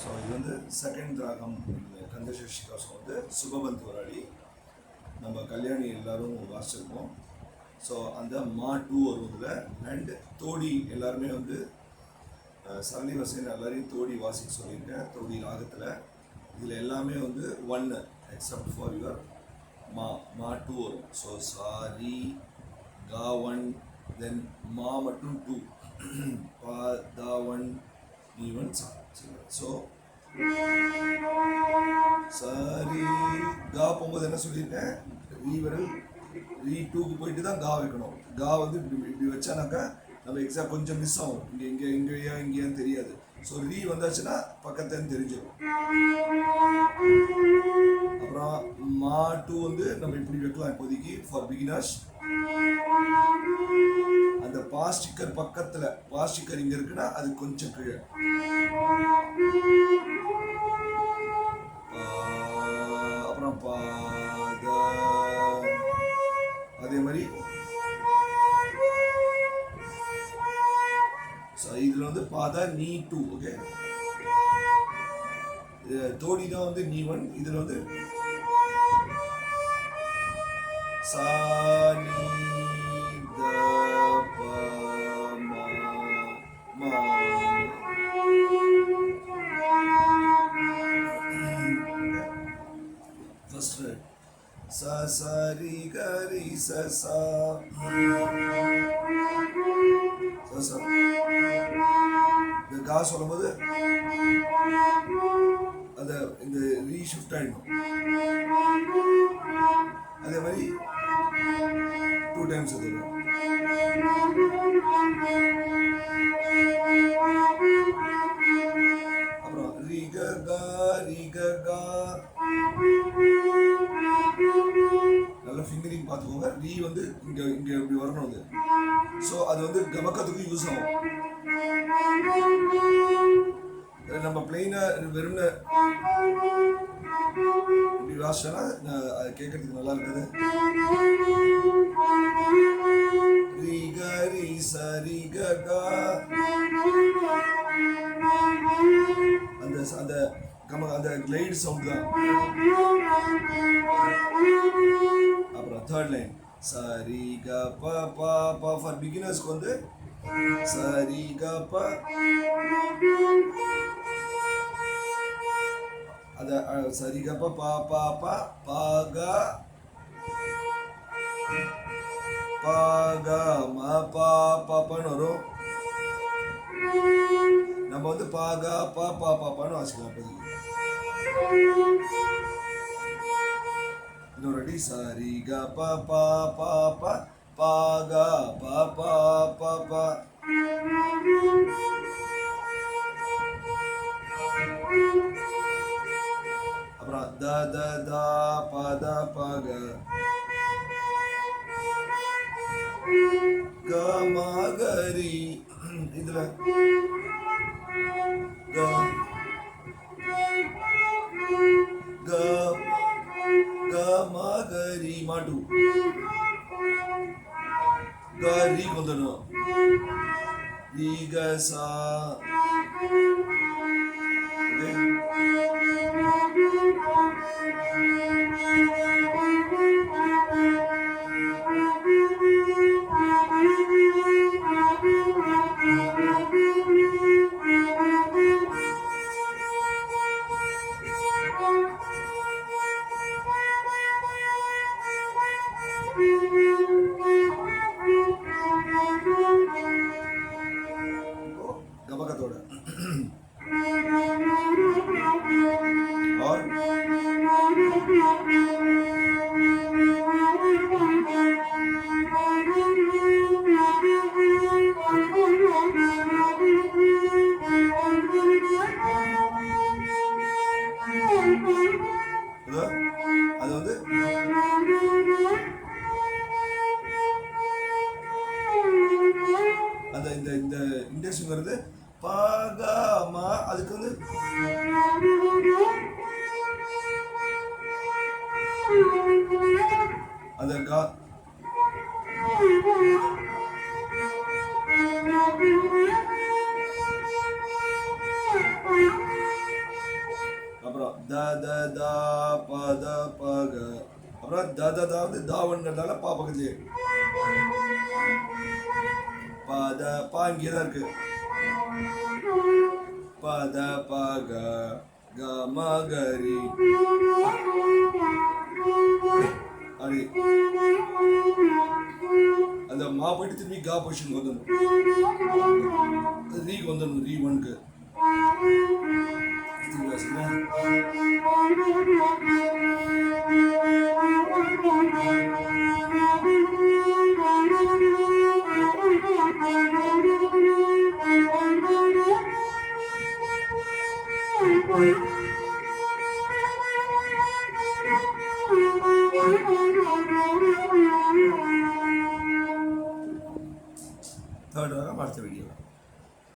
So இது வந்து second ராகம் கந்தசஷ்டிகாசம் வந்து சுபபந்த் வராடி நம்ம கல்யாணி எல்லாரும் வாசிச்சிருக்கோம். ஸோ அந்த மா 2 வருவதில் அண்ட் தோடி எல்லாருமே வந்து சரளி வசைன்னு எல்லாரையும் தோடி வாசிக்க சொல்லியிருக்கேன். தோடி ராகத்தில் இதில் எல்லாமே வந்து 1 எக்ஸப்ட் ஃபார் யுவர் மா 2 வரும். ஸோ சாரி கா 1 தென் மா மட்டும் 2 பா தா 1 நீ 1 சா. ஸோ சாரி கா போகும்போது என்ன சொல்லியிருக்கேன், ரீ விரல் ரீ 2க்கு போயிட்டு தான் கா வைக்கணும். கா வந்து இப்படி வச்சானாக்கா நம்ம எக்ஸாக்ட் கொஞ்சம் மிஸ் ஆகும். இங்கேயான்னு தெரியாது. ஸோ ரீ வந்தாச்சுன்னா பக்கத்துலேருந்து தெரிஞ்சிடும். அப்புறம் மா 2 வந்து நம்ம இப்படி வைக்கலாம் இப்போதைக்கு ஃபார் பிகினர்ஸ். அந்த பாஸ்டிக்கர் பக்கத்தில் பாஸ்டிக்கர் இங்கே இருக்குன்னா அது கொஞ்சம் கீழே. அப்புறம் அதே மாதிரி இதில் வந்து பாதா நீ 2. ஓகே, தோடி தான் வந்து நீ 1. இதில் வந்து சா நீ த ப ம ஃபர்ஸ்ட் சா சா ரி க ரி ச சா. இந்த கா சொல்லும்போது அதை இந்த ரீ ஷிஃப்ட் ஆகிடும். அதே மாதிரி 2 டைம்ஸ் அது வரும். அப்புறம் ரீ க கா ரீ க கா. நல்ல ஃபிங்கரிங் பார்த்துக்கோங்க. ரீ வந்து இங்கே இங்கே இப்படி வரணும் அது. ஸோ அது வந்து கமக்கத்துக்கும் யூஸ் ஆகும். நம்ம பிளெயினாக வெறும் இப்படி வாசிச்சோன்னா அது கேட்கறதுக்கு நல்லா இருக்காது. ரீ க ரீ ச ரீ க கா. அந்த அந்த கிளைட் சவுண்ட் தான். அப்புறம் தேர்ட் லைன் சரி க ப ப ப ஃபார் பிகினர்ஸ்க்கு வந்து சரி க ப. அத சரி க ப ப ப ப ப க ப க ம ப பன்னு வரும். நம்ம வந்து ப க ப ப பன்னு வாசிக்கலாம். இன்னொரு அடி சரி க ப ப ப ப ப க ப ப ப ப. அப்புறம் த த த ப த ப க க ம க ரி. இதுல க க க ம க ரி மா 2 க ரி வந்துடணும். ரி க சா. கபகத்தோட और அது வந்து அந்த இந்த இண்டெக்ஸ்ங்கிறது பாகாமா. அதுக்கு வந்து அந்த கா த த தா ப த ப க. அப்புறம் த த தா வந்து தாவன்றதால பா பக்கத்துலயே. ப த பா இங்கே தான் இருக்கு. ப த ப க க ம க ரி. அப்படி அந்த மா போயிட்டு திரும்பி கா பொசிஷனுக்கு வந்துடணும். ரீக்கு வந்துடணும். ரீ ஒன்க்கு திரும்பி வாசிங்க.